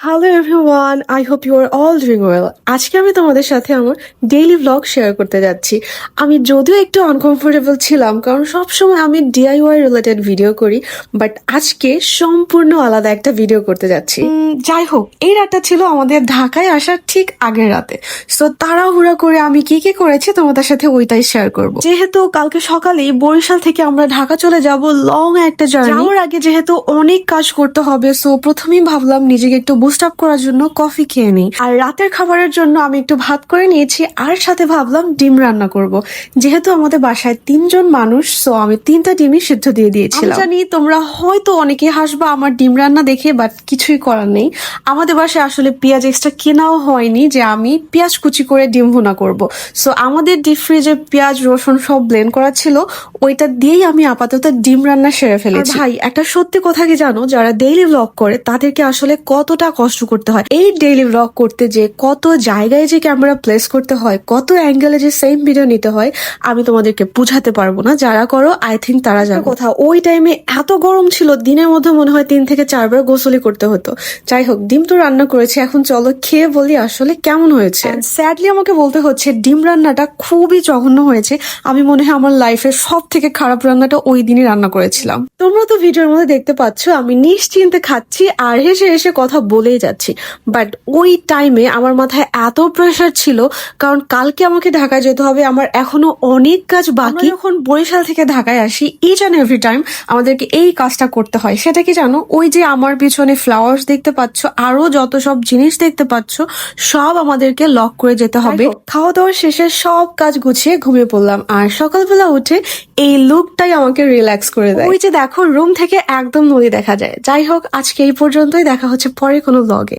Hello everyone, I hope you are all doing well. আজকে আমি তোমাদের সাথে আমার ডেইলি ব্লগ শেয়ার করতে যাচ্ছি। আমি যদিও একটু আনকমফোর্টেবল ছিলাম, কারণ সবসময় আমি ডিআইওয়াই রিলেটেড ভিডিও করি, বাট আজকে সম্পূর্ণ আলাদা একটা ভিডিও করতে যাচ্ছি। যাই হোক, এই রাতটা ছিল আমাদের ঢাকায় আসার ঠিক আগের রাতে। সো তাড়াহুড়া করে আমি কি কি করেছি তোমাদের সাথে ওইটাই শেয়ার করব। যেহেতু কালকে সকালেই বরিশাল থেকে আমরা ঢাকা চলে যাব, লং একটা জার্নি। যাওয়ার আগে যেহেতু অনেক কাজ করতে হবে, সো প্রথমেই ভাবলাম নিজেকে একটু বুস্ট আপ করার জন্য কফি খেয়ে নিই। আর রাতের খাবারের জন্য আমি একটু ভাত করে নিয়েছি, আর সাথে ভাবলাম ডিম রান্না করব। যেহেতু আমাদের বাসায় 3 জন মানুষ, সো আমি 3টা ডিমই সিদ্ধ দিয়ে দিয়েছিলাম। আমি জানি তোমরা হয়তো অনেকে হাসবা আমার ডিম রান্না দেখে, বাট কিছুই করার নেই। আমাদের বাসায় আসলে পেঁয়াজ এক্সট্রা কেনাও হয়নি যে আমি পেঁয়াজ কুচি করে ডিম ভুনা করব। সো আমাদের ডিপ ফ্রিজে পেঁয়াজ রসুন সব ব্লেন্ড করা ছিল, ওইটা দিয়েই আমি আপাতত ডিম রান্না সেরে ফেলেছি। ভাই, একটা সত্যি কথা কি জানো, যারা ডেইলি ব্লগ করে তাদেরকে আসলে কতটা কষ্ট করতে হয় এই ডেইলি ব্লগ করতে, যে কত জায়গায় যে ক্যামেরা প্লেস করতে হয়, কত অ্যাঙ্গেলে যে সেম ভিডিও নিতে হয়, আমি তোমাদেরকে বুঝাতে পারবো না। যারা করো আই থিঙ্ক তারা জানো। কথা, ওই টাইমে এত গরম ছিল, দিনের মধ্যে মনে হয় 3 থেকে 4 বার গোসলই করতে হতো। যাই হোক, ডিম তো রান্না করেছি, এখন চলো খেয়ে বলি আসলে কেমন হয়েছে। স্যাডলি আমাকে বলতে হচ্ছে ডিম রান্নাটা খুবই জঘন্য হয়েছে। আমি মনে হয় আমার লাইফের সব থেকে খারাপ রান্নাটা ওই দিনই রান্না করেছিলাম। তোমরা তো ভিডিওর মধ্যে দেখতে পাচ্ছ আমি নিশ্চিন্তে খাচ্ছি আর হেসে হেসে কথা বলেই যাচ্ছি, বাট ওই টাইমে আমার মাথায় এত প্রেশার ছিল, কারণ কালকে আমাকে ঢাকায় যেতে হবে, আমার এখনো অনেক কাজ বাকি। যখন বরিশাল থেকে ঢাকায় আসি, ইচ অ্যান্ড এভরি টাইম আমাদেরকে এই কাজটা করতে হয়। সেটা কি জানো, ওই যে আমার পিছনে ফ্লাওয়ার্স দেখতে পাচ্ছ, আরো যত সব জিনিস দেখতে পাচ্ছ, সব আমাদেরকে লক করে যেতে হবে। খাওয়া দাওয়ার শেষে সব কাজ গুছিয়ে ঘুমিয়ে পড়লাম, আর সকালবেলা উঠে এই লুকটাই আমাকে রিল্যাক্স করে দেয়। ওই যে দেখো, রুম থেকে একদম নদী দেখা যায়। যাই হোক, আজকে এই পর্যন্তই, দেখা হচ্ছে পরে কোনো ব্লগে।